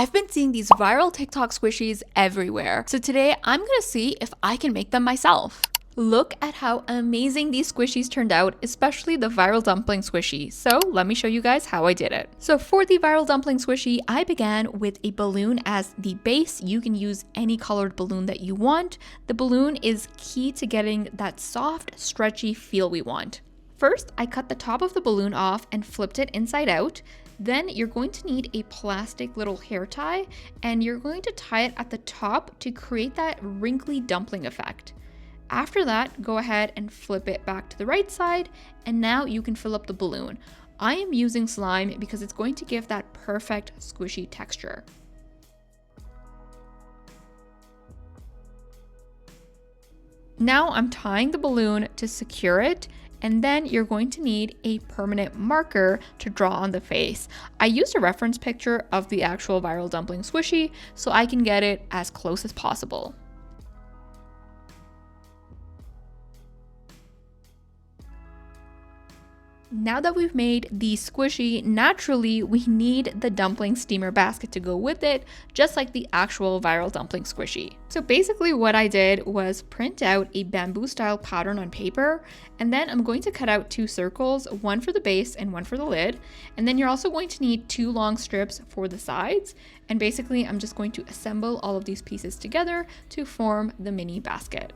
I've been seeing these viral TikTok squishies everywhere, so today I'm gonna see if I can make them myself. Look at how amazing these squishies turned out, especially the viral dumpling squishy. So let me show you guys how I did it. So for the viral dumpling squishy, I began with a balloon as the base. You can use any colored balloon that you want. The balloon is key to getting that soft, stretchy feel we want. First, I cut the top of the balloon off and flipped it inside out. Then you're going to need a plastic little hair tie, and you're going to tie it at the top to create that wrinkly dumpling effect. After that, go ahead and flip it back to the right side, and now you can fill up the balloon. I am using slime because it's going to give that perfect squishy texture. Now I'm tying the balloon to secure it, and then you're going to need a permanent marker to draw on the face. I used a reference picture of the actual viral dumpling squishy so I can get it as close as possible. Now that we've made the squishy, naturally we need the dumpling steamer basket to go with it, just like the actual viral dumpling squishy. So basically what I did was print out a bamboo style pattern on paper, and then I'm going to cut out two circles, one for the base and one for the lid. And then you're also going to need two long strips for the sides. And basically I'm just going to assemble all of these pieces together to form the mini basket.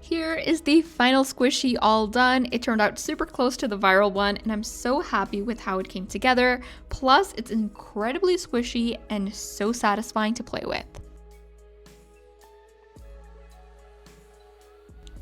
Here is the final squishy all done. It turned out super close to the viral one, and I'm so happy with how it came together. Plus, it's incredibly squishy and so satisfying to play with.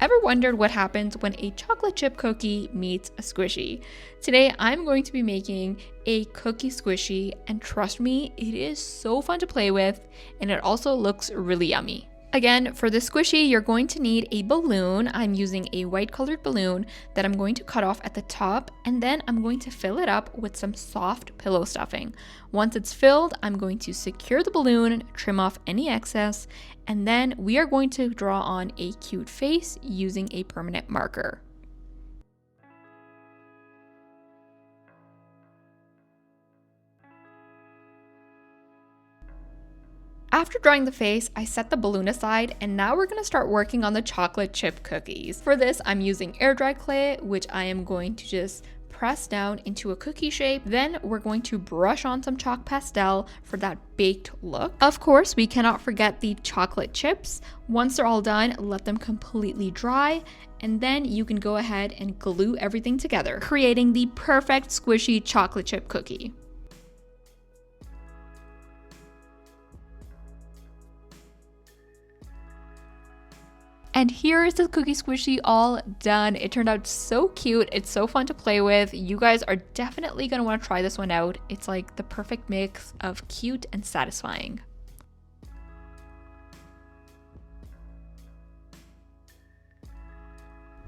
Ever wondered what happens when a chocolate chip cookie meets a squishy? Today, I'm going to be making a cookie squishy, and trust me, it is so fun to play with, and it also looks really yummy. Again, for the squishy, you're going to need a balloon. I'm using a white colored balloon that I'm going to cut off at the top, and then I'm going to fill it up with some soft pillow stuffing. Once it's filled, I'm going to secure the balloon, trim off any excess, and then we are going to draw on a cute face using a permanent marker. After drawing the face, I set the balloon aside, and now we're gonna start working on the chocolate chip cookies. For this, I'm using air dry clay, which I am going to just press down into a cookie shape. Then we're going to brush on some chalk pastel for that baked look. Of course, we cannot forget the chocolate chips. Once they're all done, let them completely dry, and then you can go ahead and glue everything together, creating the perfect squishy chocolate chip cookie. And here is the cookie squishy all done. It turned out so cute. It's so fun to play with. You guys are definitely gonna wanna try this one out. It's like the perfect mix of cute and satisfying.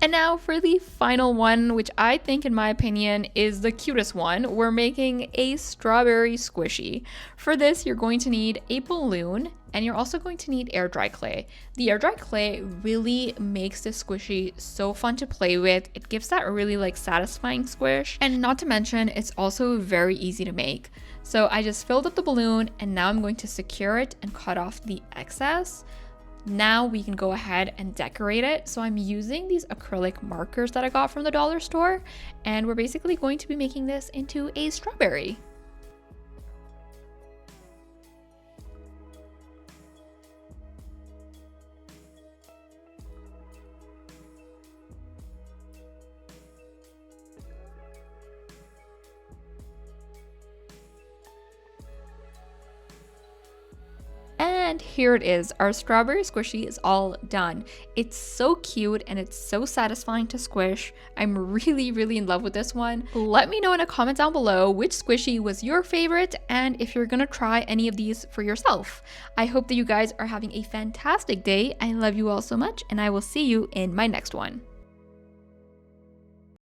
And now for the final one, which I think, in my opinion, is the cutest one. We're making a strawberry squishy. For this, you're going to need a balloon, and you're also going to need air dry clay. The air dry clay really makes this squishy so fun to play with. It gives that really satisfying squish, and not to mention, it's also very easy to make. So I just filled up the balloon, and now I'm going to secure it and cut off the excess. Now we can go ahead and decorate it. So I'm using these acrylic markers that I got from the dollar store, and we're basically going to be making this into a strawberry. And here it is, our strawberry squishy is all done. It's so cute and it's so satisfying to squish. I'm really in love with this one. Let me know in a comment down below which squishy was your favorite and if you're gonna try any of these for yourself. I hope that you guys are having a fantastic day. I love you all so much, and I will see you in my next one.